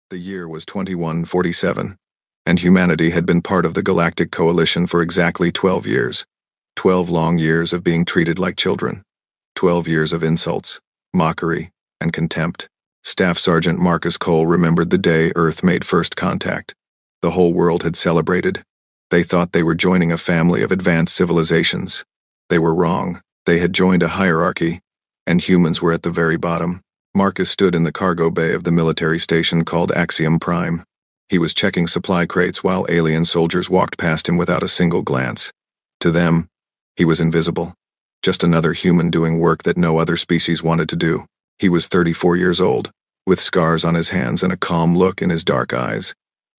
The year was 2147, and humanity had been part of the Galactic Coalition for exactly 12 years. 12 long years of being treated like children. 12 years of insults, mockery, and contempt. Staff Sergeant Marcus Cole remembered the day Earth made first contact. The whole world had celebrated. They thought they were joining a family of advanced civilizations. They were wrong. They had joined a hierarchy, and humans were at the very bottom. Marcus stood in the cargo bay of the military station called Axiom Prime. He was checking supply crates while alien soldiers walked past him without a single glance. To them, he was invisible. Just another human doing work that no other species wanted to do. He was 34 years old, with scars on his hands and a calm look in his dark eyes.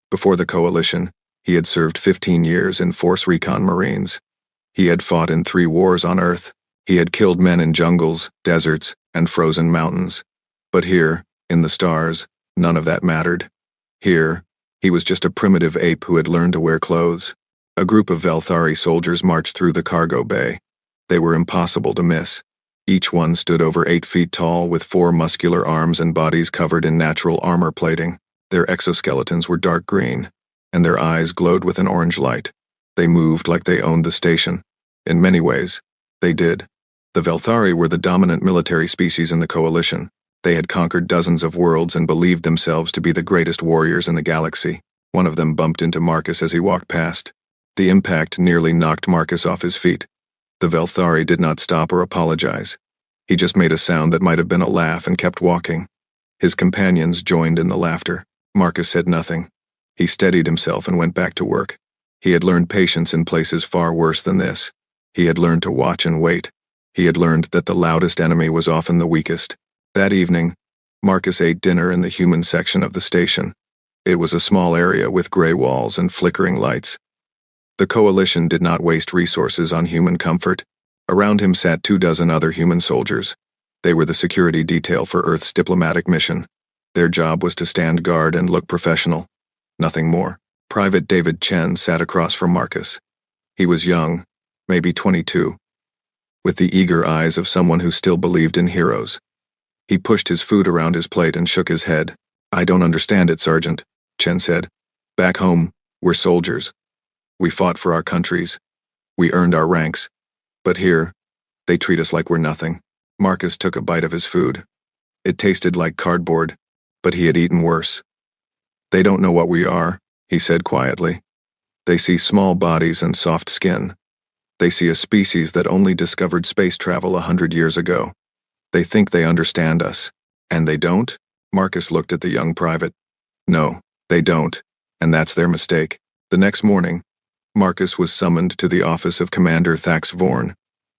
Before the Coalition, he had served 15 years in Force Recon Marines. He had fought in 3 wars on Earth. He had killed men in jungles, deserts, and frozen mountains. But here, in the stars, none of that mattered. Here, he was just a primitive ape who had learned to wear clothes. A group of Velthari soldiers marched through the cargo bay. They were impossible to miss. Each one stood over 8 feet tall with 4 muscular arms and bodies covered in natural armor plating. Their exoskeletons were dark green, and their eyes glowed with an orange light. They moved like they owned the station. In many ways, they did. The Velthari were the dominant military species in the Coalition. They had conquered dozens of worlds and believed themselves to be the greatest warriors in the galaxy. One of them bumped into Marcus as he walked past. The impact nearly knocked Marcus off his feet. The Velthari did not stop or apologize. He just made a sound that might have been a laugh and kept walking. His companions joined in the laughter. Marcus said nothing. He steadied himself and went back to work. He had learned patience in places far worse than this. He had learned to watch and wait. He had learned that the loudest enemy was often the weakest. That evening, Marcus ate dinner in the human section of the station. It was a small area with gray walls and flickering lights. The Coalition did not waste resources on human comfort. Around him sat 24 other human soldiers. They were the security detail for Earth's diplomatic mission. Their job was to stand guard and look professional. Nothing more. Private David Chen sat across from Marcus. He was young, maybe 22, with the eager eyes of someone who still believed in heroes. He pushed his food around his plate and shook his head. "I don't understand it, Sergeant," Chen said. "Back home, we're soldiers. We fought for our countries. We earned our ranks. But here, they treat us like we're nothing." Marcus took a bite of his food. It tasted like cardboard, but he had eaten worse. "They don't know what we are," he said quietly. "They see small bodies and soft skin. They see a species that only discovered space travel 100 years ago. They think they understand us. And they don't?" Marcus looked at the young private. "No, they don't, and that's their mistake." The next morning, Marcus was summoned to the office of Commander Thax Vorn.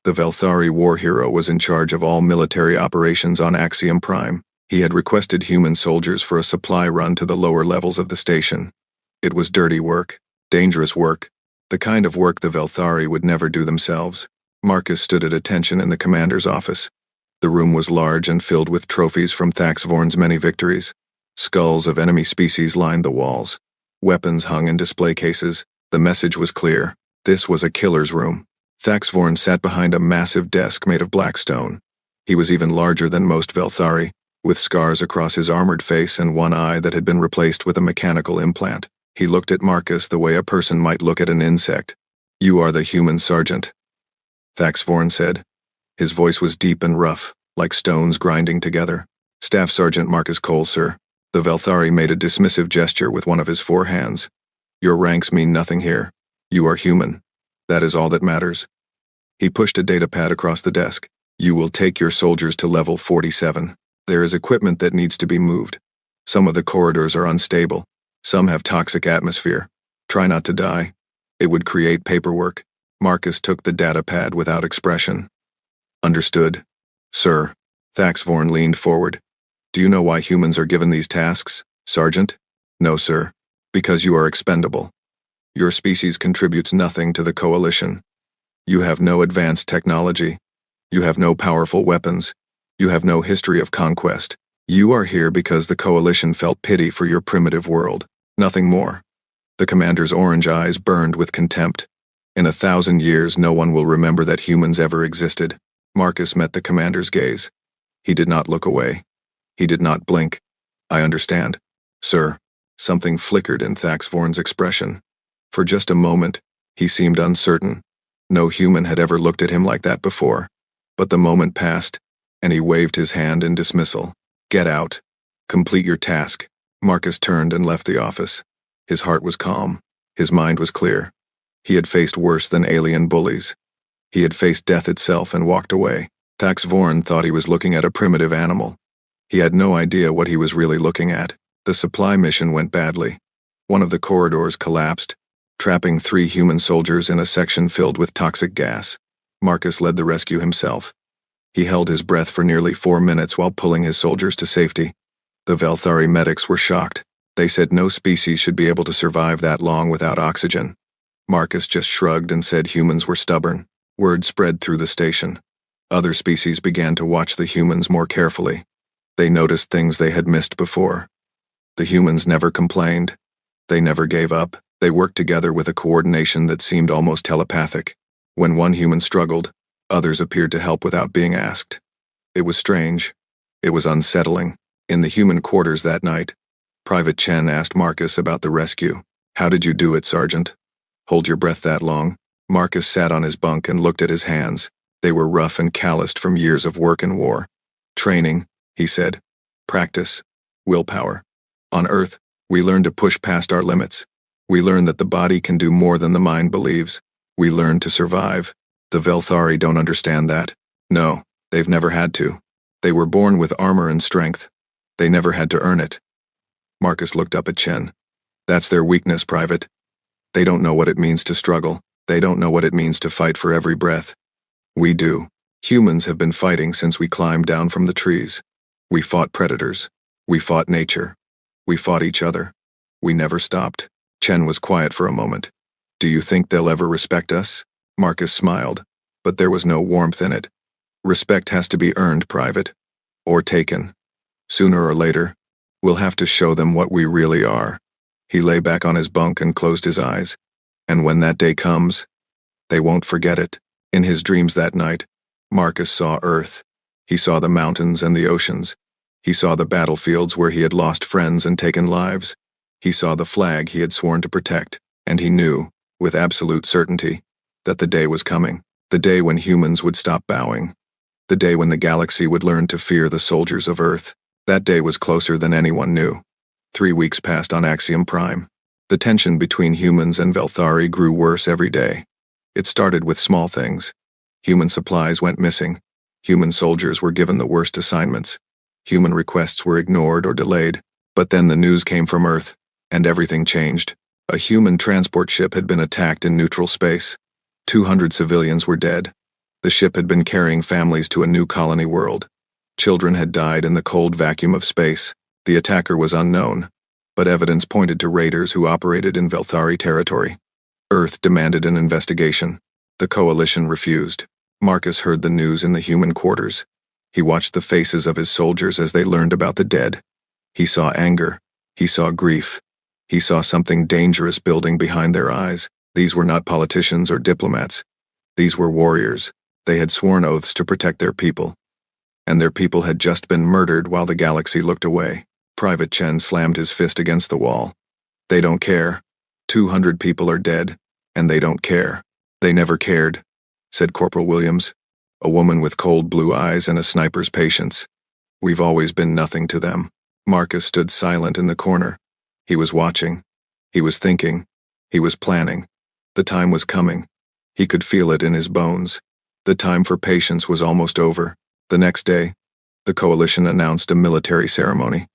The Velthari war hero was in charge of all military operations on Axiom Prime. He had requested human soldiers for a supply run to the lower levels of the station. It was dirty work, dangerous work, the kind of work the Velthari would never do themselves. Marcus stood at attention in the commander's office. The room was large and filled with trophies from Thax Vorn's many victories. Skulls of enemy species lined the walls. Weapons hung in display cases. The message was clear. This was a killer's room. Thax Vorn sat behind a massive desk made of black stone. He was even larger than most Velthari, with scars across his armored face and one eye that had been replaced with a mechanical implant. He looked at Marcus the way a person might look at an insect. "You are the human sergeant," Thax Vorn said. His voice was deep and rough, like stones grinding together. "Staff Sergeant Marcus Cole, sir." The Velthari made a dismissive gesture with one of his 4 hands. "Your ranks mean nothing here. You are human. That is all that matters." He pushed a datapad across the desk. "You will take your soldiers to level 47. There is equipment that needs to be moved. Some of the corridors are unstable. Some have toxic atmosphere. Try not to die. It would create paperwork." Marcus took the datapad without expression. "Understood, sir." Thax Vorn leaned forward. "Do you know why humans are given these tasks, Sergeant?" "No, sir. Because you are expendable. Your species contributes nothing to the Coalition. You have no advanced technology. You have no powerful weapons. You have no history of conquest. You are here because the Coalition felt pity for your primitive world. Nothing more." The commander's orange eyes burned with contempt. "In 1,000 years, no one will remember that humans ever existed." Marcus met the commander's gaze. He did not look away. He did not blink. "I understand. Sir. Something flickered in Thax Vorn's expression. For just a moment, he seemed uncertain. No human had ever looked at him like that before. But the moment passed, and he waved his hand in dismissal. Get out. Complete your task. Marcus turned and left the office. His heart was calm. His mind was clear. He had faced worse than alien bullies. He had faced death itself and walked away. Thax Vorn thought he was looking at a primitive animal. He had no idea what he was really looking at. The supply mission went badly. One of the corridors collapsed, trapping 3 human soldiers in a section filled with toxic gas. Marcus led the rescue himself. He held his breath for nearly 4 minutes while pulling his soldiers to safety. The Velthari medics were shocked. They said no species should be able to survive that long without oxygen. Marcus just shrugged and said humans were stubborn. Word spread through the station. Other species began to watch the humans more carefully. They noticed things they had missed before. The humans never complained. They never gave up. They worked together with a coordination that seemed almost telepathic. When one human struggled, others appeared to help without being asked. It was strange. It was unsettling. In the human quarters that night, Private Chen asked Marcus about the rescue. How did you do it, Sergeant? Hold your breath that long? Marcus sat on his bunk and looked at his hands. They were rough and calloused from years of work and war. Training, he said. Practice. Willpower. On Earth, we learn to push past our limits. We learn that the body can do more than the mind believes. We learn to survive. The Velthari don't understand that. No, they've never had to. They were born with armor and strength. They never had to earn it. Marcus looked up at Chen. That's their weakness, Private. They don't know what it means to struggle. They don't know what it means to fight for every breath. We do. Humans have been fighting since we climbed down from the trees. We fought predators. We fought nature. We fought each other. We never stopped. Chen was quiet for a moment. Do you think they'll ever respect us? Marcus smiled, but there was no warmth in it. Respect has to be earned, Private. Or taken. Sooner or later, we'll have to show them what we really are. He lay back on his bunk and closed his eyes. And when that day comes, they won't forget it. In his dreams that night, Marcus saw Earth. He saw the mountains and the oceans. He saw the battlefields where he had lost friends and taken lives. He saw the flag he had sworn to protect, and he knew, with absolute certainty, that the day was coming. The day when humans would stop bowing. The day when the galaxy would learn to fear the soldiers of Earth. That day was closer than anyone knew. 3 weeks passed on Axiom Prime. The tension between humans and Velthari grew worse every day. It started with small things. Human supplies went missing. Human soldiers were given the worst assignments. Human requests were ignored or delayed. But then the news came from Earth, and everything changed. A human transport ship had been attacked in neutral space. 200 civilians were dead. The ship had been carrying families to a new colony world. Children had died in the cold vacuum of space. The attacker was unknown, but evidence pointed to raiders who operated in Velthari territory. Earth demanded an investigation. The coalition refused. Marcus heard the news in the human quarters. He watched the faces of his soldiers as they learned about the dead. He saw anger. He saw grief. He saw something dangerous building behind their eyes. These were not politicians or diplomats. These were warriors. They had sworn oaths to protect their people. And their people had just been murdered while the galaxy looked away. Private Chen slammed his fist against the wall. They don't care. 200 people are dead, and they don't care. They never cared, said Corporal Williams, a woman with cold blue eyes and a sniper's patience. We've always been nothing to them. Marcus stood silent in the corner. He was watching. He was thinking. He was planning. The time was coming. He could feel it in his bones. The time for patience was almost over. The next day, the coalition announced a military ceremony.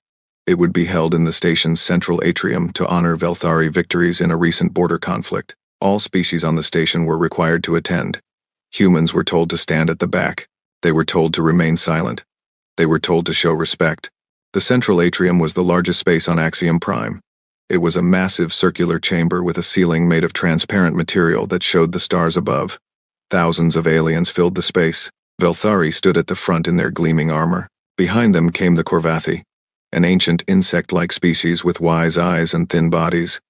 It would be held in the station's central atrium to honor Velthari victories in a recent border conflict. All species on the station were required to attend. Humans were told to stand at the back. They were told to remain silent. They were told to show respect. The central atrium was the largest space on Axiom Prime. It was a massive circular chamber with a ceiling made of transparent material that showed the stars above. Thousands of aliens filled the space. Velthari stood at the front in their gleaming armor. Behind them came the Korvathi, an ancient insect-like species with wise eyes and thin bodies.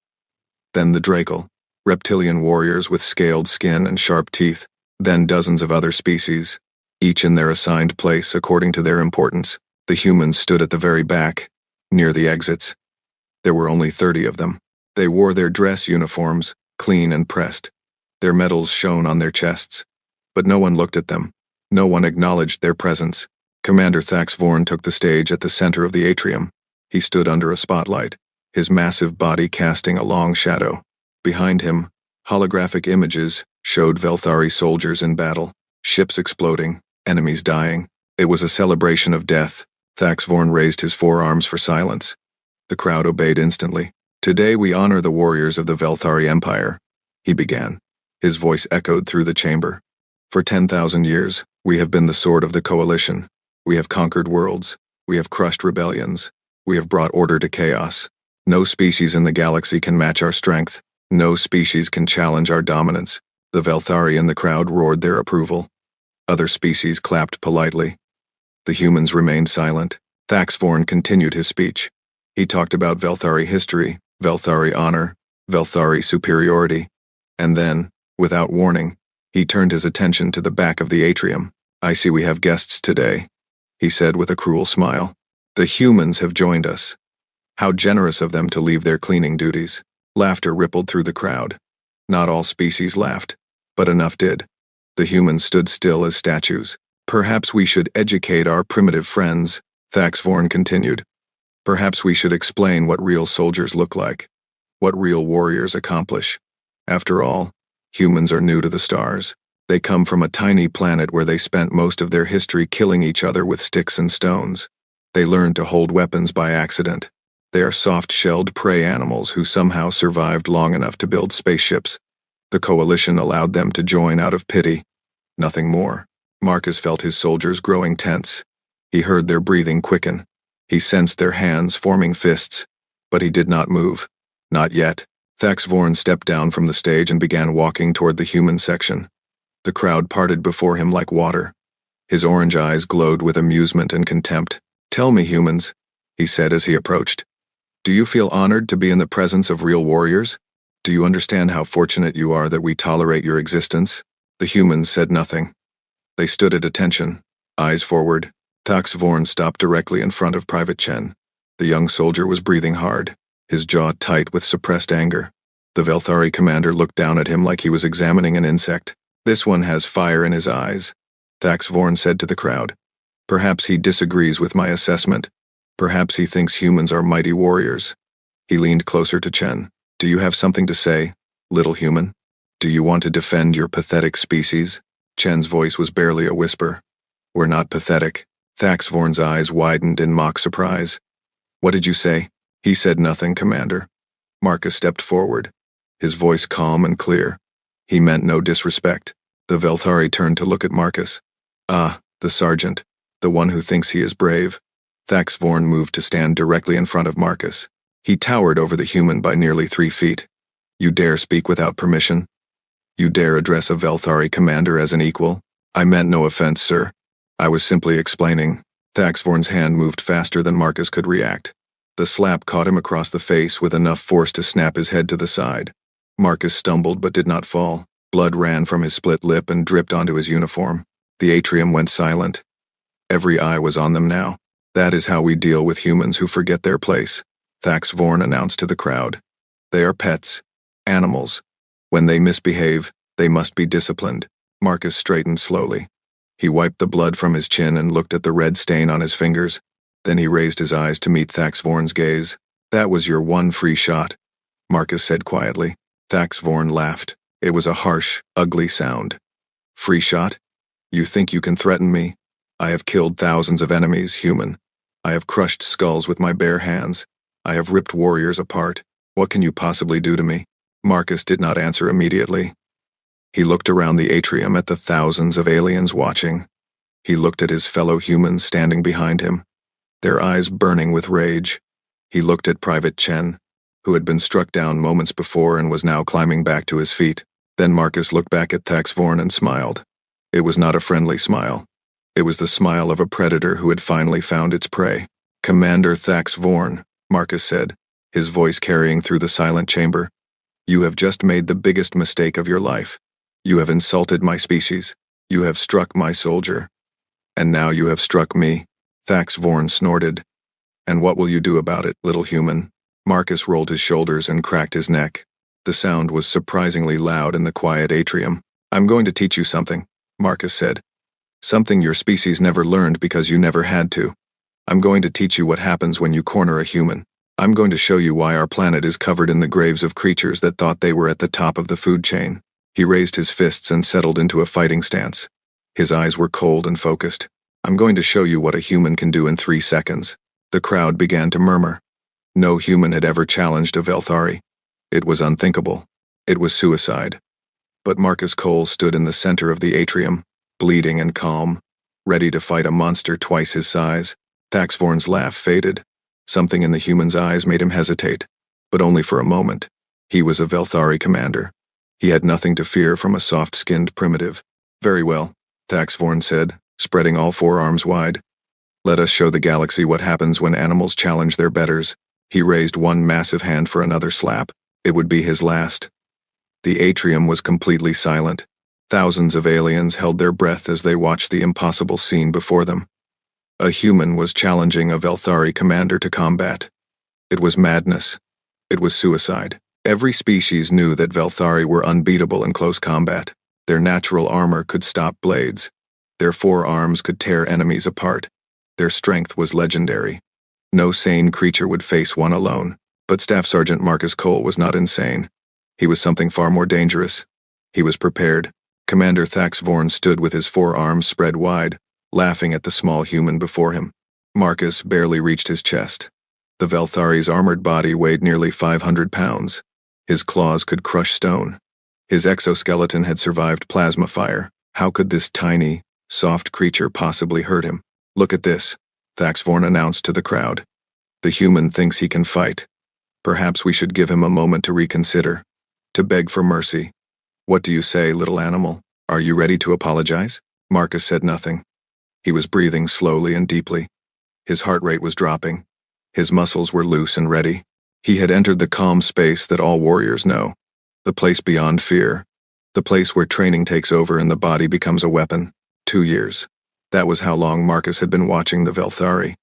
Then the Drakel, reptilian warriors with scaled skin and sharp teeth. Then dozens of other species, each in their assigned place according to their importance. The humans stood at the very back, near the exits. There were only 30 of them. They wore their dress uniforms, clean and pressed. Their medals shone on their chests. But no one looked at them. No one acknowledged their presence. Commander Thax Vorn took the stage at the center of the atrium. He stood under a spotlight, his massive body casting a long shadow. Behind him, holographic images showed Velthari soldiers in battle, ships exploding, enemies dying. It was a celebration of death. Thax Vorn raised his forearms for silence. The crowd obeyed instantly. Today we honor the warriors of the Velthari Empire, he began. His voice echoed through the chamber. For 10,000 years, we have been the sword of the coalition. We have conquered worlds. We have crushed rebellions. We have brought order to chaos. No species in the galaxy can match our strength. No species can challenge our dominance. The Velthari in the crowd roared their approval. Other species clapped politely. The humans remained silent. Thax Vorn continued his speech. He talked about Velthari history, Velthari honor, Velthari superiority. And then, without warning, he turned his attention to the back of the atrium. I see we have guests today, he said with a cruel smile. The humans have joined us. How generous of them to leave their cleaning duties. Laughter rippled through the crowd. Not all species laughed, but enough did. The humans stood still as statues. Perhaps we should educate our primitive friends, Thax Vorn continued. Perhaps we should explain what real soldiers look like, what real warriors accomplish. After all, humans are new to the stars. They come from a tiny planet where they spent most of their history killing each other with sticks and stones. They learned to hold weapons by accident. They are soft-shelled prey animals who somehow survived long enough to build spaceships. The coalition allowed them to join out of pity. Nothing more. Marcus felt his soldiers growing tense. He heard their breathing quicken. He sensed their hands forming fists, but he did not move. Not yet. Thax Vorn stepped down from the stage and began walking toward the human section. The crowd parted before him like water. His orange eyes glowed with amusement and contempt. Tell me, humans, he said as he approached. Do you feel honored to be in the presence of real warriors? Do you understand how fortunate you are that we tolerate your existence? The humans said nothing. They stood at attention, eyes forward. Thax Vorn stopped directly in front of Private Chen. The young soldier was breathing hard, his jaw tight with suppressed anger. The Velthari commander looked down at him like he was examining an insect. This one has fire in his eyes, Thax Vorn said to the crowd. Perhaps he disagrees with my assessment. Perhaps he thinks humans are mighty warriors. He leaned closer to Chen. Do you have something to say, little human? Do you want to defend your pathetic species? Chen's voice was barely a whisper. We're not pathetic. Thax Vorn's eyes widened in mock surprise. What did you say? He said nothing, Commander. Marcus stepped forward, his voice calm and clear. He meant no disrespect. The Velthari turned to look at Marcus. Ah, the sergeant, the one who thinks he is brave. Thax Vorn moved to stand directly in front of Marcus. He towered over the human by nearly 3 feet. You dare speak without permission? You dare address a Velthari commander as an equal? I meant no offense, sir. I was simply explaining. Thax Vorn's hand moved faster than Marcus could react. The slap caught him across the face with enough force to snap his head to the side. Marcus stumbled but did not fall. Blood ran from his split lip and dripped onto his uniform. The atrium went silent. Every eye was on them now. That is how we deal with humans who forget their place, Thax Vorn announced to the crowd. They are pets, animals. When they misbehave, they must be disciplined. Marcus straightened slowly. He wiped the blood from his chin and looked at the red stain on his fingers. Then he raised his eyes to meet Thax Vorn's gaze. That was your one free shot, Marcus said quietly. Thax Vorn laughed. It was a harsh, ugly sound. Free shot? You think you can threaten me? I have killed thousands of enemies, human. I have crushed skulls with my bare hands. I have ripped warriors apart. What can you possibly do to me? Marcus did not answer immediately. He looked around the atrium at the thousands of aliens watching. He looked at his fellow humans standing behind him, their eyes burning with rage. He looked at Private Chen, who had been struck down moments before and was now climbing back to his feet. Then Marcus looked back at Thax Vorn and smiled. It was not a friendly smile. It was the smile of a predator who had finally found its prey. Commander Thax Vorn, Marcus said, his voice carrying through the silent chamber. You have just made the biggest mistake of your life. You have insulted my species. You have struck my soldier. And now you have struck me. Thax Vorn snorted. And what will you do about it, little human? Marcus rolled his shoulders and cracked his neck. The sound was surprisingly loud in the quiet atrium. "I'm going to teach you something," Marcus said. "Something your species never learned because you never had to. I'm going to teach you what happens when you corner a human. I'm going to show you why our planet is covered in the graves of creatures that thought they were at the top of the food chain." He raised his fists and settled into a fighting stance. His eyes were cold and focused. "I'm going to show you what a human can do in 3 seconds." The crowd began to murmur. No human had ever challenged a Velthari. It was unthinkable. It was suicide. But Marcus Cole stood in the center of the atrium, bleeding and calm, ready to fight a monster twice his size. Thaxvorn's laugh faded. Something in the human's eyes made him hesitate, but only for a moment. He was a Velthari commander. He had nothing to fear from a soft-skinned primitive. "Very well," Thaxvorn said, spreading all 4 arms wide. "Let us show the galaxy what happens when animals challenge their betters." He raised one massive hand for another slap. It would be his last. The atrium was completely silent. Thousands of aliens held their breath as they watched the impossible scene before them. A human was challenging a Velthari commander to combat. It was madness. It was suicide. Every species knew that Velthari were unbeatable in close combat. Their natural armor could stop blades. Their 4 arms could tear enemies apart. Their strength was legendary. No sane creature would face one alone. But Staff Sergeant Marcus Cole was not insane. He was something far more dangerous. He was prepared. Commander Thaxvorn stood with his 4 arms spread wide, laughing at the small human before him. Marcus barely reached his chest. The Velthari's armored body weighed nearly 500 pounds. His claws could crush stone. His exoskeleton had survived plasma fire. How could this tiny, soft creature possibly hurt him? "Look at this," Thaxvorn announced to the crowd. "The human thinks he can fight. Perhaps we should give him a moment to reconsider, to beg for mercy. What do you say, little animal? Are you ready to apologize?" Marcus said nothing. He was breathing slowly and deeply. His heart rate was dropping. His muscles were loose and ready. He had entered the calm space that all warriors know. The place beyond fear. The place where training takes over and the body becomes a weapon. 2 years. That was how long Marcus had been watching the Velthari.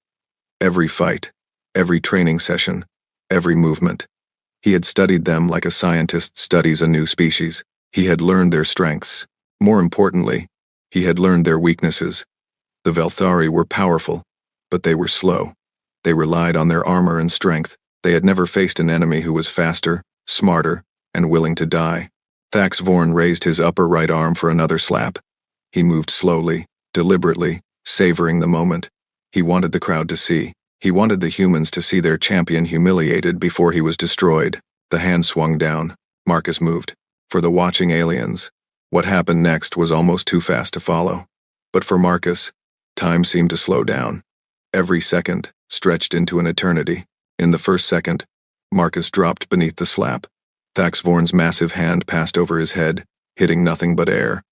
Every fight, every training session, every movement. He had studied them like a scientist studies a new species. He had learned their strengths. More importantly, he had learned their weaknesses. The Velthari were powerful, but they were slow. They relied on their armor and strength. They had never faced an enemy who was faster, smarter, and willing to die. Thaxvorn raised his upper right arm for another slap. He moved slowly, deliberately, savoring the moment. He wanted the crowd to see. He wanted the humans to see their champion humiliated before he was destroyed. The hand swung down. Marcus moved. For the watching aliens, what happened next was almost too fast to follow. But for Marcus, time seemed to slow down. Every second stretched into an eternity. In the first second, Marcus dropped beneath the slap. Thaxvorn's massive hand passed over his head, hitting nothing but air.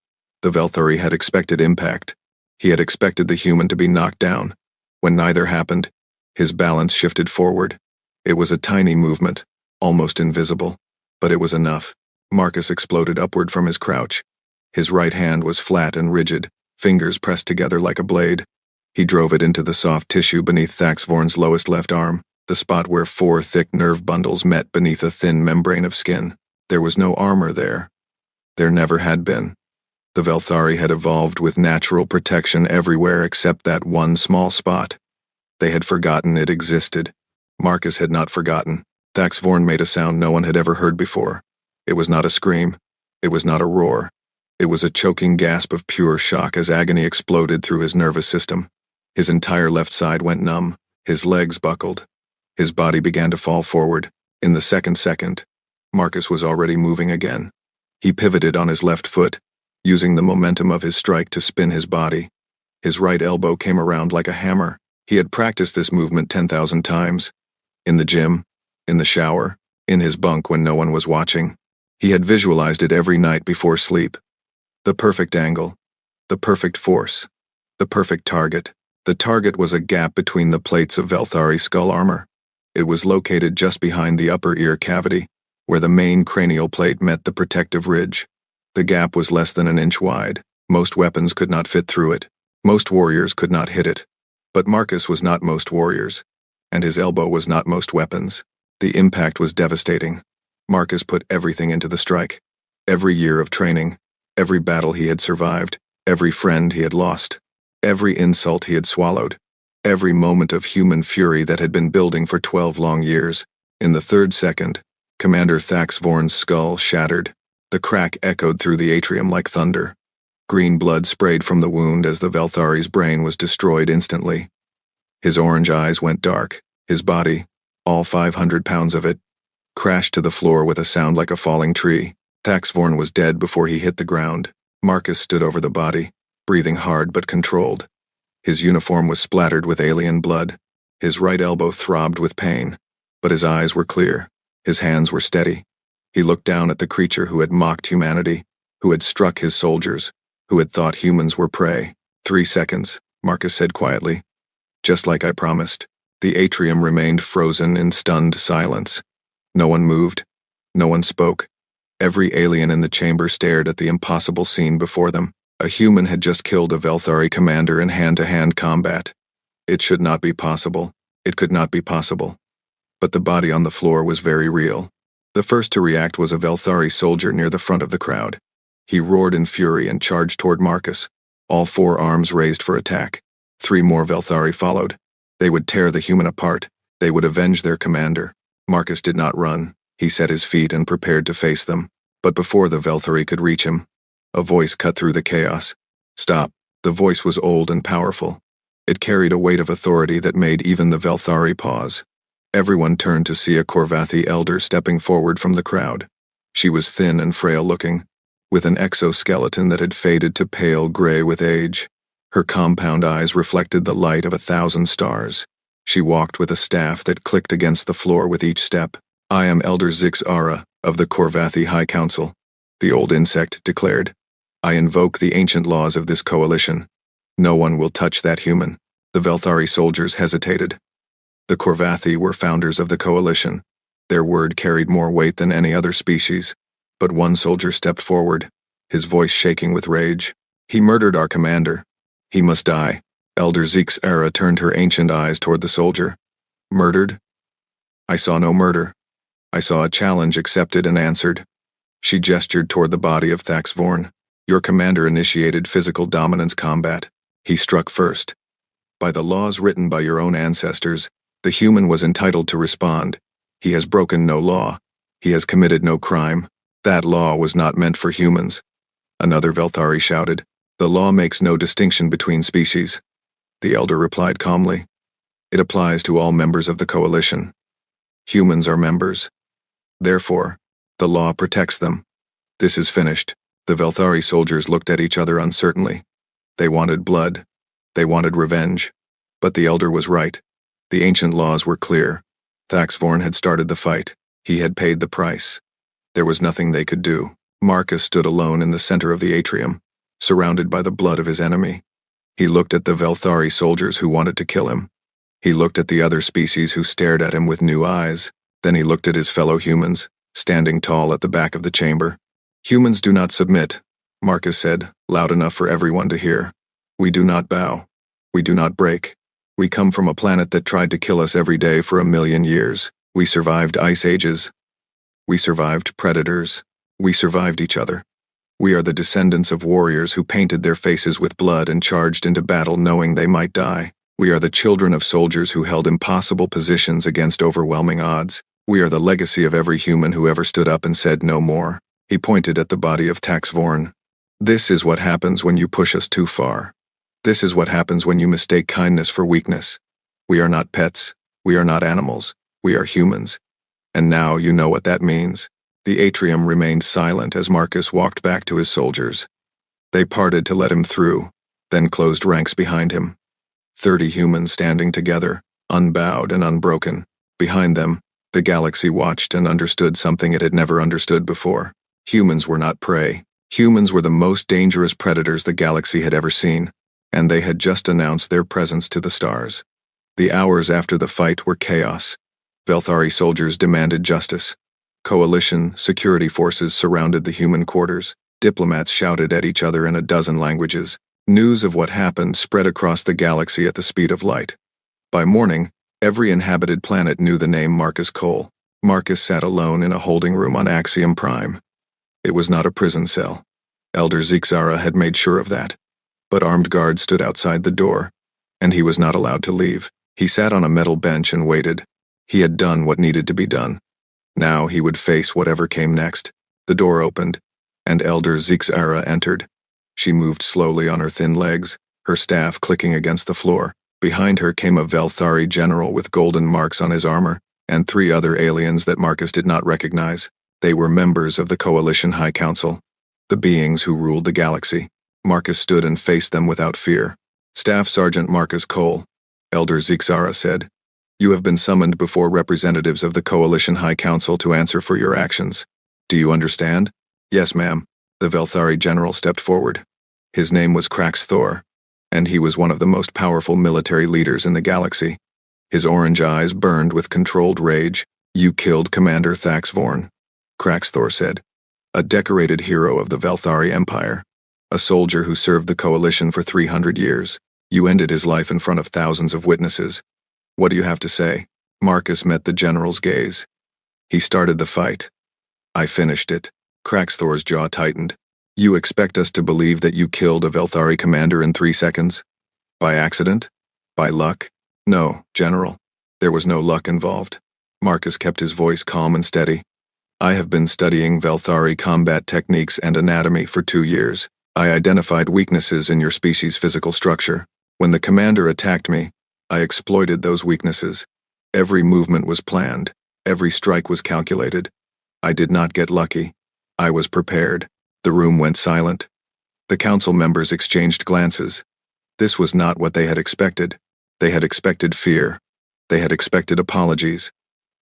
The Velthari had expected impact. He had expected the human to be knocked down. When neither happened, his balance shifted forward. It was a tiny movement, almost invisible, but it was enough. Marcus exploded upward from his crouch. His right hand was flat and rigid, fingers pressed together like a blade. He drove it into the soft tissue beneath Thaxvorn's lowest left arm, the spot where 4 thick nerve bundles met beneath a thin membrane of skin. There was no armor there. There never had been. The Velthari had evolved with natural protection everywhere except that one small spot. They had forgotten it existed. Marcus had not forgotten. Thaxvorn made a sound no one had ever heard before. It was not a scream. It was not a roar. It was a choking gasp of pure shock as agony exploded through his nervous system. His entire left side went numb. His legs buckled. His body began to fall forward. In the second, Marcus was already moving again. He pivoted on his left foot, using the momentum of his strike to spin his body. His right elbow came around like a hammer. He had practiced this movement 10,000 times. In the gym, in the shower, in his bunk when no one was watching. He had visualized it every night before sleep. The perfect angle, the perfect force, the perfect target. The target was a gap between the plates of Velthari skull armor. It was located just behind the upper ear cavity, where the main cranial plate met the protective ridge. The gap was less than an inch wide. Most weapons could not fit through it. Most warriors could not hit it. But Marcus was not most warriors, and his elbow was not most weapons. The impact was devastating. Marcus put everything into the strike. Every year of training, every battle he had survived, every friend he had lost, every insult he had swallowed, every moment of human fury that had been building for 12 long years. In the third second, Commander Thaxvorn's skull shattered. The crack echoed through the atrium like thunder. Green blood sprayed from the wound as the Velthari's brain was destroyed instantly. His orange eyes went dark. His body, all 500 pounds of it, crashed to the floor with a sound like a falling tree. Thaxvorn was dead before he hit the ground. Marcus stood over the body, breathing hard but controlled. His uniform was splattered with alien blood. His right elbow throbbed with pain, but his eyes were clear. His hands were steady. He looked down at the creature who had mocked humanity, who had struck his soldiers, who had thought humans were prey. 3 seconds, Marcus said quietly. Just like I promised. The atrium remained frozen in stunned silence. No one moved. No one spoke. Every alien in the chamber stared at the impossible scene before them. A human had just killed a Velthari commander in hand-to-hand combat. It should not be possible. It could not be possible. But the body on the floor was very real. The first to react was a Velthari soldier near the front of the crowd. He roared in fury and charged toward Marcus, all 4 arms raised for attack. 3 more Velthari followed. They would tear the human apart. They would avenge their commander. Marcus did not run. He set his feet and prepared to face them. But before the Velthari could reach him, a voice cut through the chaos. Stop. The voice was old and powerful. It carried a weight of authority that made even the Velthari pause. Everyone turned to see a Korvathi elder stepping forward from the crowd. She was thin and frail-looking, with an exoskeleton that had faded to pale gray with age. Her compound eyes reflected the light of 1,000 stars. She walked with a staff that clicked against the floor with each step. I am Elder Zix Ara, of the Korvathi High Council, the old insect declared. I invoke the ancient laws of this coalition. No one will touch that human. The Velthari soldiers hesitated. The Korvathi were founders of the coalition. Their word carried more weight than any other species. But one soldier stepped forward, his voice shaking with rage. He murdered our commander. He must die. Elder Zix Ara turned her ancient eyes toward the soldier. Murdered? I saw no murder. I saw a challenge accepted and answered. She gestured toward the body of Thaxvorn. Your commander initiated physical dominance combat. He struck first. By the laws written by your own ancestors, the human was entitled to respond. He has broken no law. He has committed no crime. That law was not meant for humans. Another Velthari shouted. The law makes no distinction between species. The elder replied calmly. It applies to all members of the coalition. Humans are members. Therefore, the law protects them. This is finished. The Velthari soldiers looked at each other uncertainly. They wanted blood. They wanted revenge. But the elder was right. The ancient laws were clear. Thaxvorn had started the fight. He had paid the price. There was nothing they could do. Marcus stood alone in the center of the atrium, surrounded by the blood of his enemy. He looked at the Velthari soldiers who wanted to kill him. He looked at the other species who stared at him with new eyes. Then he looked at his fellow humans, standing tall at the back of the chamber. Humans do not submit, Marcus said, loud enough for everyone to hear. We do not bow. We do not break. We come from a planet that tried to kill us every day for 1,000,000 years. We survived ice ages. We survived predators. We survived each other. We are the descendants of warriors who painted their faces with blood and charged into battle knowing they might die. We are the children of soldiers who held impossible positions against overwhelming odds. We are the legacy of every human who ever stood up and said no more. He pointed at the body of Thaxvorn. This is what happens when you push us too far. This is what happens when you mistake kindness for weakness. We are not pets. We are not animals. We are humans. And now you know what that means. The atrium remained silent as Marcus walked back to his soldiers. They parted to let him through, then closed ranks behind him. 30 humans standing together, unbowed and unbroken. Behind them, the galaxy watched and understood something it had never understood before. Humans were not prey. Humans were the most dangerous predators the galaxy had ever seen, and they had just announced their presence to the stars. The hours after the fight were chaos. Velthari soldiers demanded justice. Coalition security forces surrounded the human quarters. Diplomats shouted at each other in a dozen languages. News of what happened spread across the galaxy at the speed of light. By morning, every inhabited planet knew the name Marcus Cole. Marcus sat alone in a holding room on Axiom Prime. It was not a prison cell. Elder Zixara had made sure of that. But armed guards stood outside the door, and he was not allowed to leave. He sat on a metal bench and waited. He had done what needed to be done. Now he would face whatever came next. The door opened, and Elder Zixara entered. She moved slowly on her thin legs, her staff clicking against the floor. Behind her came a Velthari general with golden marks on his armor, and 3 other aliens that Marcus did not recognize. They were members of the Coalition High Council, the beings who ruled the galaxy. Marcus stood and faced them without fear. Staff Sergeant Marcus Cole, Elder Zixara said, "You have been summoned before representatives of the Coalition High Council to answer for your actions. Do you understand?" "Yes, ma'am." The Velthari general stepped forward. His name was Krax Thor, and he was one of the most powerful military leaders in the galaxy. His orange eyes burned with controlled rage. "You killed Commander Thax Vorn," Krax Thor said. "A decorated hero of the Velthari Empire. A soldier who served the Coalition for 300 years. You ended his life in front of thousands of witnesses. What do you have to say?" Marcus met the general's gaze. "He started the fight. I finished it." Krax Thor's jaw tightened. "You expect us to believe that you killed a Velthari commander in 3 seconds? By accident? By luck? No, General. There was no luck involved." Marcus kept his voice calm and steady. "I have been studying Velthari combat techniques and anatomy for 2 years. I identified weaknesses in your species' physical structure. When the commander attacked me, I exploited those weaknesses. Every movement was planned. Every strike was calculated. I did not get lucky. I was prepared." The room went silent. The council members exchanged glances. This was not what they had expected. They had expected fear. They had expected apologies.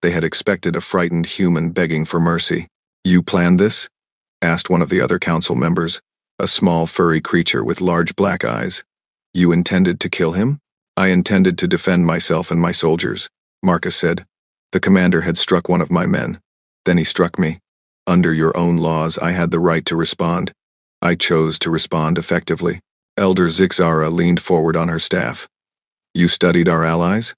They had expected a frightened human begging for mercy. "You planned this?" asked one of the other council members, a small furry creature with large black eyes. "You intended to kill him?" "I intended to defend myself and my soldiers," Marcus said. "The commander had struck one of my men. Then he struck me. Under your own laws, I had the right to respond. I chose to respond effectively." Elder Zixara leaned forward on her staff. "You studied our allies?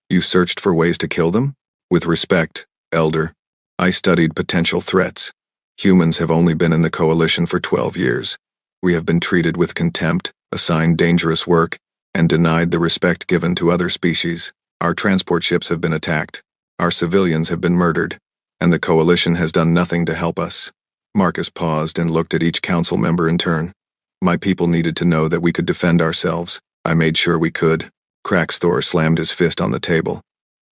You searched for ways to kill them?" "With respect, Elder, I studied potential threats. Humans have only been in the Coalition for 12 years. We have been treated with contempt, assigned dangerous work, and denied the respect given to other species. Our transport ships have been attacked. Our civilians have been murdered. And the Coalition has done nothing to help us." Marcus paused and looked at each council member in turn. "My people needed to know that we could defend ourselves. I made sure we could." Krax Thor slammed his fist on the table.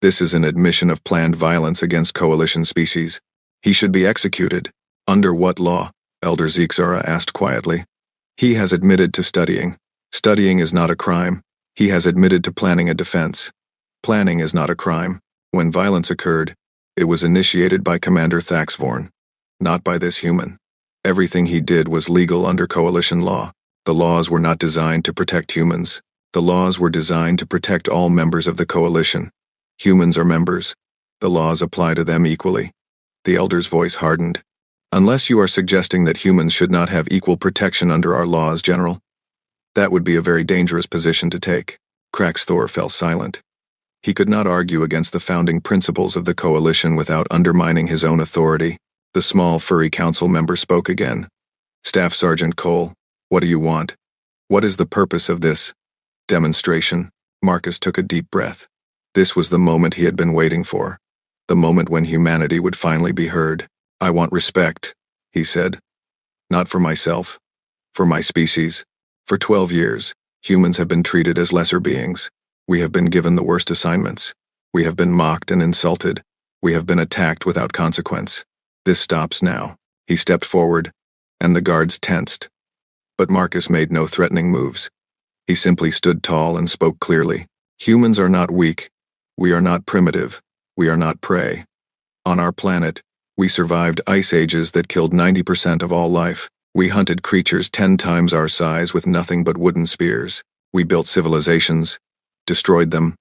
"This is an admission of planned violence against Coalition species. He should be executed." "Under what law?" Elder Zixara asked quietly. "He has admitted to studying. Studying is not a crime. He has admitted to planning a defense. Planning is not a crime. When violence occurred, it was initiated by Commander Thax Vorn, not by this human. Everything he did was legal under Coalition law. The laws were not designed to protect humans. The laws were designed to protect all members of the Coalition. Humans are members. The laws apply to them equally." The elder's voice hardened. "Unless you are suggesting that humans should not have equal protection under our laws, General, that would be a very dangerous position to take." Krax Thor fell silent. He could not argue against the founding principles of the Coalition without undermining his own authority. The small, furry council member spoke again. "Staff Sergeant Cole, what do you want? What is the purpose of this demonstration?" Marcus took a deep breath. This was the moment he had been waiting for. The moment when humanity would finally be heard. "I want respect," he said. "Not for myself. For my species. For 12 years, humans have been treated as lesser beings. We have been given the worst assignments. We have been mocked and insulted. We have been attacked without consequence. This stops now." He stepped forward, and the guards tensed. But Marcus made no threatening moves. He simply stood tall and spoke clearly. "Humans are not weak. We are not primitive. We are not prey. On our planet, we survived ice ages that killed 90% of all life. We hunted creatures 10 times our size with nothing but wooden spears. We built civilizations, destroyed them,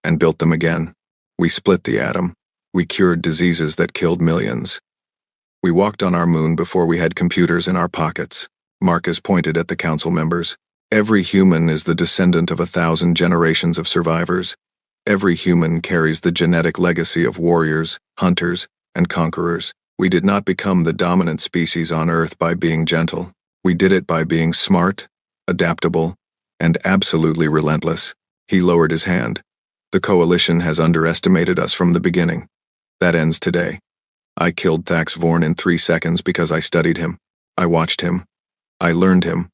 and built them again. We split the atom. We cured diseases that killed millions. We walked on our moon before we had computers in our pockets." Marcus pointed at the council members. "Every human is the descendant of 1,000 generations of survivors. Every human carries the genetic legacy of warriors, hunters, and conquerors. We did not become the dominant species on Earth by being gentle. We did it by being smart, adaptable, and absolutely relentless. He lowered his hand. The Coalition has underestimated us from the beginning. That ends today. I killed Thax Vorn in 3 seconds because I studied him. I watched him. I learned him.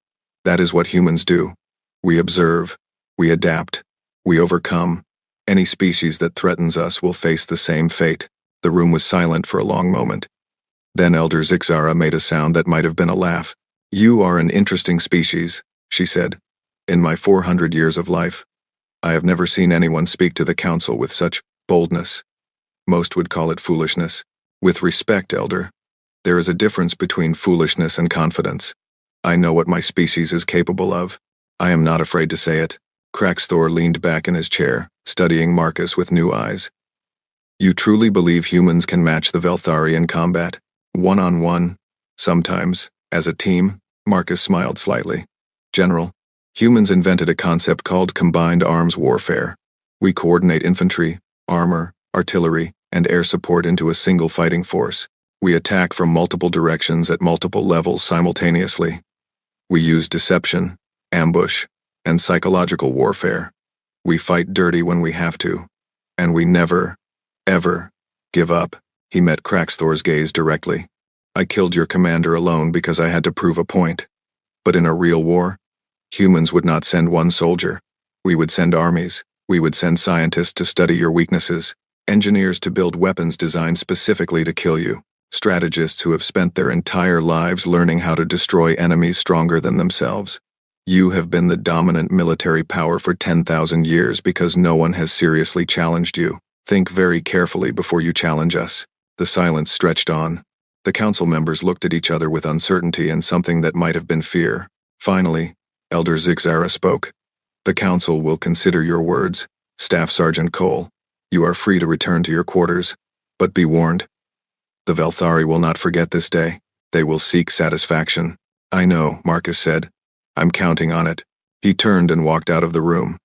That is what humans do. We observe. We adapt. We overcome. Any species that threatens us will face the same fate. The room was silent for a long moment. Then Elder Zixara made a sound that might have been a laugh. "You are an interesting species," she said. "In my 400 years of life, I have never seen anyone speak to the council with such boldness. Most would call it foolishness. With respect, Elder, there is a difference between foolishness and confidence. I know what my species is capable of. I am not afraid to say it." Kraxthor leaned back in his chair, studying Marcus with new eyes. "You truly believe humans can match the Velthari in combat? One-on-one? Sometimes, as a team?" Marcus smiled slightly. "General, humans invented a concept called combined arms warfare. We coordinate infantry, armor, artillery, and air support into a single fighting force. We attack from multiple directions at multiple levels simultaneously. We use deception, ambush, and psychological warfare. We fight dirty when we have to. And we never, ever, give up." He met Kraxthor's gaze directly. "I killed your commander alone because I had to prove a point. But in a real war, humans would not send one soldier. We would send armies. We would send scientists to study your weaknesses, engineers to build weapons designed specifically to kill you, strategists who have spent their entire lives learning how to destroy enemies stronger than themselves. You have been the dominant military power for 10,000 years because no one has seriously challenged you. Think very carefully before you challenge us." The silence stretched on. The council members looked at each other with uncertainty and something that might have been fear. Finally, Elder Zixara spoke. "The council will consider your words, Staff Sergeant Cole. You are free to return to your quarters, but be warned. The Velthari will not forget this day. They will seek satisfaction." "I know," Marcus said. "I'm counting on it." He turned and walked out of the room.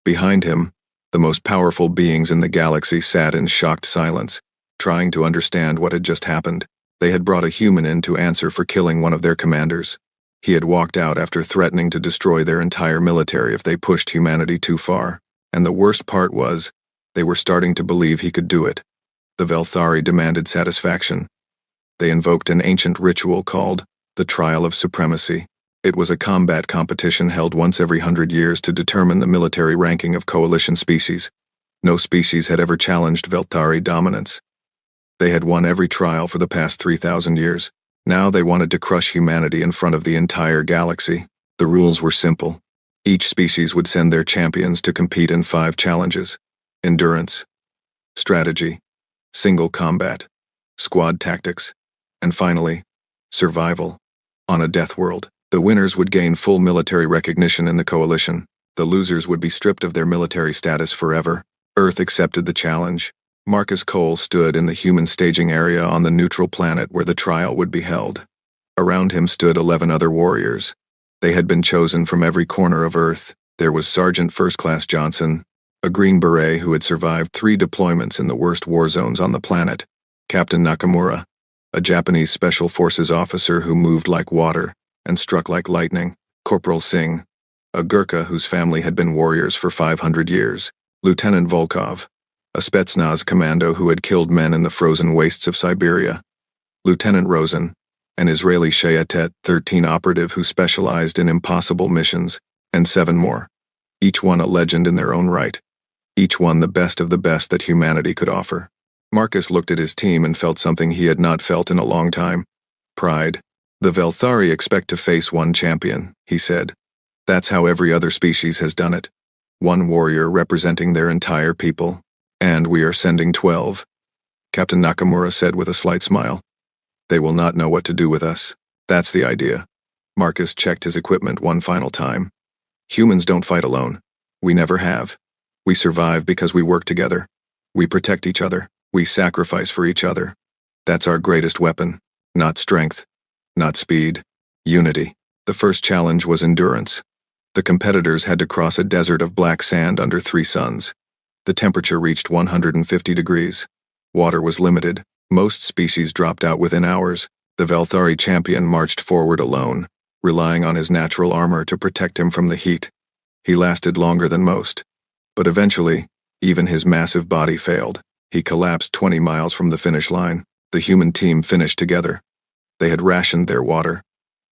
Behind him, the most powerful beings in the galaxy sat in shocked silence, trying to understand what had just happened. They had brought a human in to answer for killing one of their commanders. He had walked out after threatening to destroy their entire military if they pushed humanity too far. And the worst part was, they were starting to believe he could do it. The Velthari demanded satisfaction. They invoked an ancient ritual called the Trial of Supremacy. It was a combat competition held once every 100 years to determine the military ranking of coalition species. No species had ever challenged Velthari dominance. They had won every trial for the past 3,000 years. Now they wanted to crush humanity in front of the entire galaxy. The rules were simple. Each species would send their champions to compete in 5 challenges: endurance, strategy, single combat, squad tactics, and finally, survival on a death world. The winners would gain full military recognition in the coalition. The losers would be stripped of their military status forever. Earth accepted the challenge. Marcus Cole stood in the human staging area on the neutral planet where the trial would be held. Around him stood 11 other warriors. They had been chosen from every corner of Earth. There was Sergeant First Class Johnson, a Green Beret who had survived 3 deployments in the worst war zones on the planet, Captain Nakamura, a Japanese Special Forces officer who moved like water and struck like lightning, Corporal Singh, a Gurkha whose family had been warriors for 500 years, Lieutenant Volkov, a Spetsnaz commando who had killed men in the frozen wastes of Siberia, Lieutenant Rosen, an Israeli Shayatet 13 operative who specialized in impossible missions, and 7 more, each one a legend in their own right, each one the best of the best that humanity could offer. Marcus looked at his team and felt something he had not felt in a long time: pride. "The Velthari expect to face one champion," he said. "That's how every other species has done it. One warrior representing their entire people. And we are sending 12. Captain Nakamura said with a slight smile. "They will not know what to do with us. That's the idea." Marcus checked his equipment one final time. "Humans don't fight alone. We never have. We survive because we work together. We protect each other. We sacrifice for each other. That's our greatest weapon. Not strength. Not speed. Unity." The first challenge was endurance. The competitors had to cross a desert of black sand under 3 suns. The temperature reached 150 degrees. Water was limited. Most species dropped out within hours. The Velthari champion marched forward alone, relying on his natural armor to protect him from the heat. He lasted longer than most. But eventually, even his massive body failed. He collapsed 20 miles from the finish line. The human team finished together. They had rationed their water.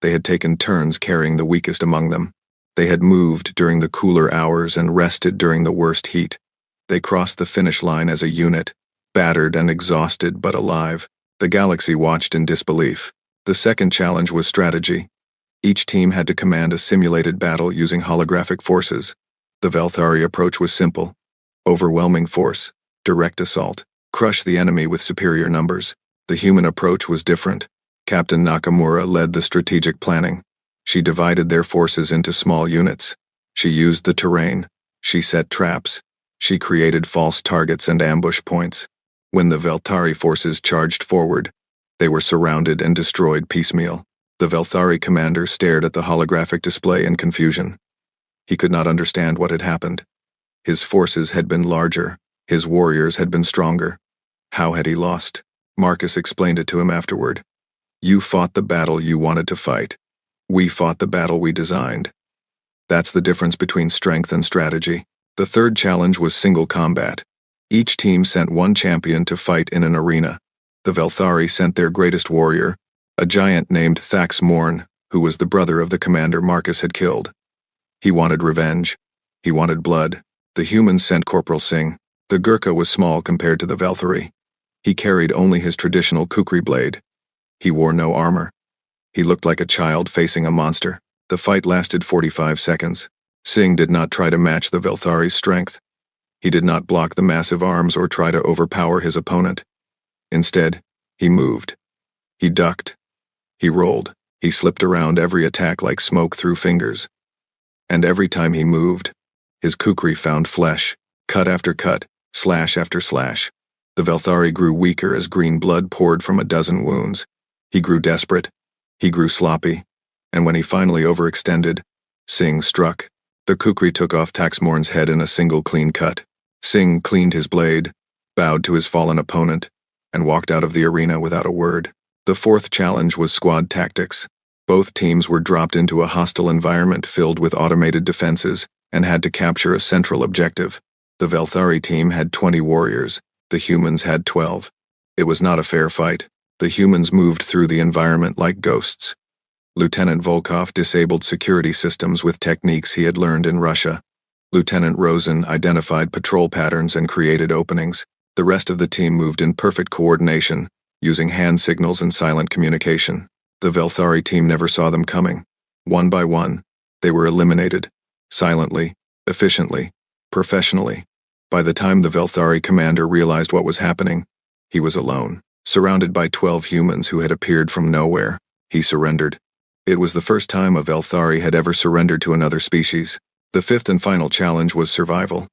They had taken turns carrying the weakest among them. They had moved during the cooler hours and rested during the worst heat. They crossed the finish line as a unit, battered and exhausted but alive. The galaxy watched in disbelief. The second challenge was strategy. Each team had to command a simulated battle using holographic forces. The Velthari approach was simple. Overwhelming force, direct assault, crush the enemy with superior numbers. The human approach was different. Captain Nakamura led the strategic planning. She divided their forces into small units. She used the terrain. She set traps. She created false targets and ambush points. When the Velthari forces charged forward, they were surrounded and destroyed piecemeal. The Velthari commander stared at the holographic display in confusion. He could not understand what had happened. His forces had been larger. His warriors had been stronger. How had he lost? Marcus explained it to him afterward. You fought the battle you wanted to fight. We fought the battle we designed. That's the difference between strength and strategy. The third challenge was single combat. Each team sent one champion to fight in an arena. The Velthari sent their greatest warrior, a giant named Thax Morn, who was the brother of the commander Marcus had killed. He wanted revenge. He wanted blood. The humans sent Corporal Singh. The Gurkha was small compared to the Velthari. He carried only his traditional kukri blade. He wore no armor. He looked like a child facing a monster. The fight lasted 45 seconds. Singh did not try to match the Velthari's strength. He did not block the massive arms or try to overpower his opponent. Instead, he moved. He ducked. He rolled. He slipped around every attack like smoke through fingers. And every time he moved, his kukri found flesh, cut after cut, slash after slash. The Velthari grew weaker as green blood poured from a dozen wounds. He grew desperate. He grew sloppy. And when he finally overextended, Singh struck. The kukri took off Taxmorn's head in a single clean cut. Singh cleaned his blade, bowed to his fallen opponent, and walked out of the arena without a word. The fourth challenge was squad tactics. Both teams were dropped into a hostile environment filled with automated defenses and had to capture a central objective. The Velthari team had 20 warriors. The humans had 12. It was not a fair fight. The humans moved through the environment like ghosts. Lieutenant Volkov disabled security systems with techniques he had learned in Russia. Lieutenant Rosen identified patrol patterns and created openings. The rest of the team moved in perfect coordination, using hand signals and silent communication. The Velthari team never saw them coming. One by one, they were eliminated. Silently, efficiently, professionally. By the time the Velthari commander realized what was happening, he was alone. Surrounded by 12 humans who had appeared from nowhere, he surrendered. It was the first time a Velthari had ever surrendered to another species. The fifth and final challenge was survival.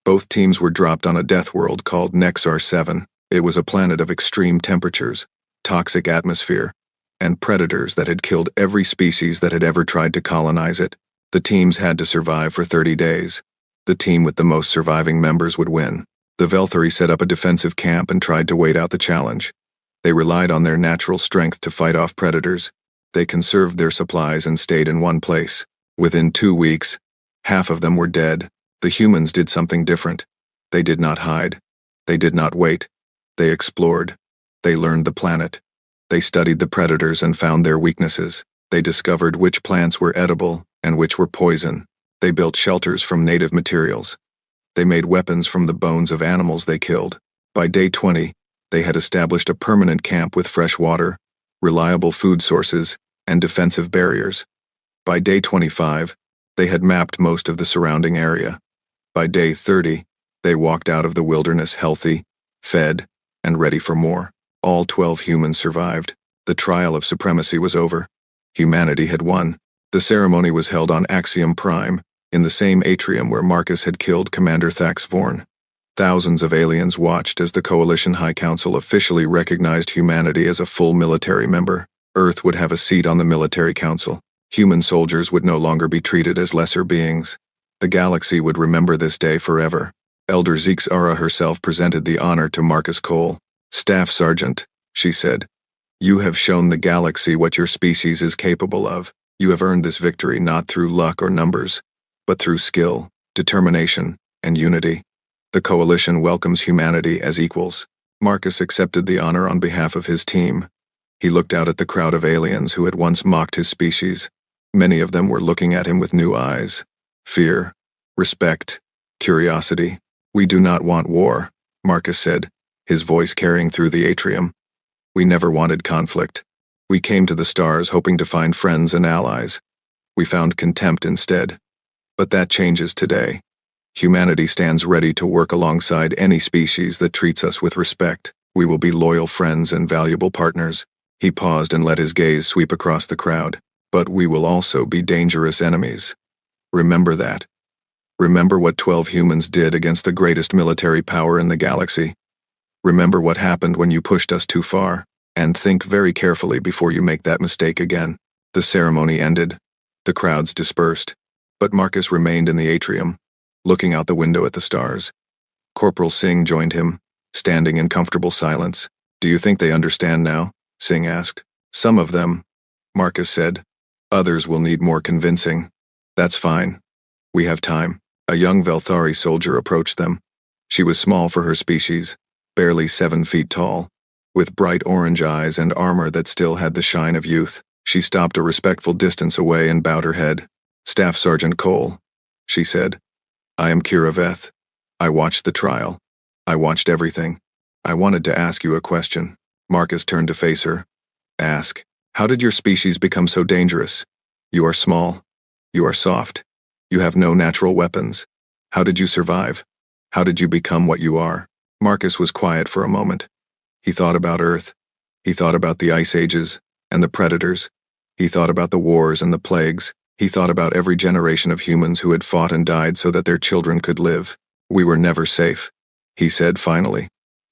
Both teams were dropped on a death world called Nexar 7. It was a planet of extreme temperatures, toxic atmosphere, and predators that had killed every species that had ever tried to colonize it. The teams had to survive for 30 days. The team with the most surviving members would win. The Velthari set up a defensive camp and tried to wait out the challenge. They relied on their natural strength to fight off predators. They conserved their supplies and stayed in one place. Within 2 weeks, half of them were dead. The humans did something different. They did not hide. They did not wait. They explored. They learned the planet. They studied the predators and found their weaknesses. They discovered which plants were edible and which were poison. They built shelters from native materials. They made weapons from the bones of animals they killed. By day 20, they had established a permanent camp with fresh water, reliable food sources, and defensive barriers. By day 25, they had mapped most of the surrounding area. By day 30, they walked out of the wilderness healthy, fed, and ready for more. All 12 humans survived. The trial of supremacy was over. Humanity had won. The ceremony was held on Axiom Prime, in the same atrium where Marcus had killed Commander Thax Vorn. Thousands of aliens watched as the Coalition High Council officially recognized humanity as a full military member. Earth would have a seat on the military council. Human soldiers would no longer be treated as lesser beings. The galaxy would remember this day forever. Elder Zara herself presented the honor to Marcus Cole. "Staff Sergeant," she said, "you have shown the galaxy what your species is capable of. You have earned this victory not through luck or numbers, but through skill, determination, and unity. The Coalition welcomes humanity as equals." Marcus accepted the honor on behalf of his team. He looked out at the crowd of aliens who had once mocked his species. Many of them were looking at him with new eyes. Fear, respect, curiosity. "We do not want war," Marcus said, his voice carrying through the atrium. "We never wanted conflict. We came to the stars hoping to find friends and allies. We found contempt instead. But that changes today. Humanity stands ready to work alongside any species that treats us with respect. We will be loyal friends and valuable partners." He paused and let his gaze sweep across the crowd. "But we will also be dangerous enemies. Remember that. Remember what 12 humans did against the greatest military power in the galaxy. Remember what happened when you pushed us too far, and think very carefully before you make that mistake again." The ceremony ended. The crowds dispersed, but Marcus remained in the atrium, looking out the window at the stars. Corporal Singh joined him, standing in comfortable silence. "Do you think they understand now?" Singh asked. "Some of them," Marcus said. "Others will need more convincing." "That's fine. We have time." A young Velthari soldier approached them. She was small for her species, barely 7 feet tall, with bright orange eyes and armor that still had the shine of youth. She stopped a respectful distance away and bowed her head. "Staff Sergeant Cole," she said. "I am Kira Veth. I watched the trial. I watched everything. I wanted to ask you a question." Marcus turned to face her. "Ask. How did your species become so dangerous? You are small. You are soft. You have no natural weapons. How did you survive? How did you become what you are?" Marcus was quiet for a moment. He thought about Earth. He thought about the ice ages and the predators. He thought about the wars and the plagues. He thought about every generation of humans who had fought and died so that their children could live. "We were never safe," he said finally.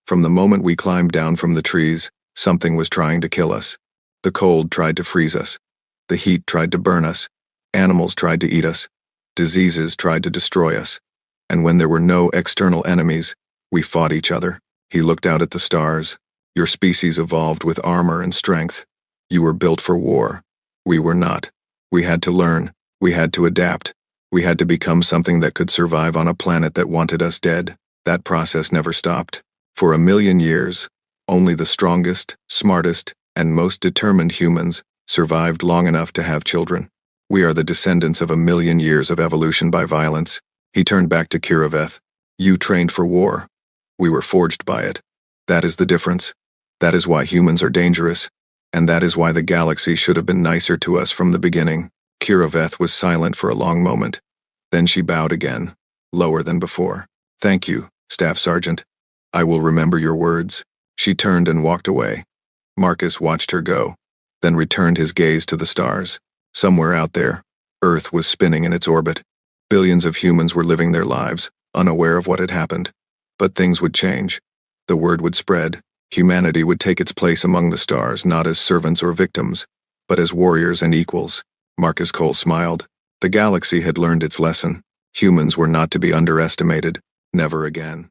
"From the moment we climbed down from the trees, something was trying to kill us. The cold tried to freeze us. The heat tried to burn us. Animals tried to eat us. Diseases tried to destroy us. And when there were no external enemies, we fought each other." He looked out at the stars. "Your species evolved with armor and strength. You were built for war. We were not. We had to learn. We had to adapt. We had to become something that could survive on a planet that wanted us dead. That process never stopped. For 1,000,000 years, only the strongest, smartest, and most determined humans survived long enough to have children. We are the descendants of 1,000,000 years of evolution by violence." He turned back to Kira Veth. "You trained for war. We were forged by it. That is the difference. That is why humans are dangerous, and that is why the galaxy should have been nicer to us from the beginning." Kira Veth was silent for a long moment. Then she bowed again, lower than before. "Thank you, Staff Sergeant. I will remember your words." She turned and walked away. Marcus watched her go, then returned his gaze to the stars. Somewhere out there, Earth was spinning in its orbit. Billions of humans were living their lives, unaware of what had happened. But things would change. The word would spread. Humanity would take its place among the stars, not as servants or victims, but as warriors and equals. Marcus Cole smiled. The galaxy had learned its lesson. Humans were not to be underestimated. Never again.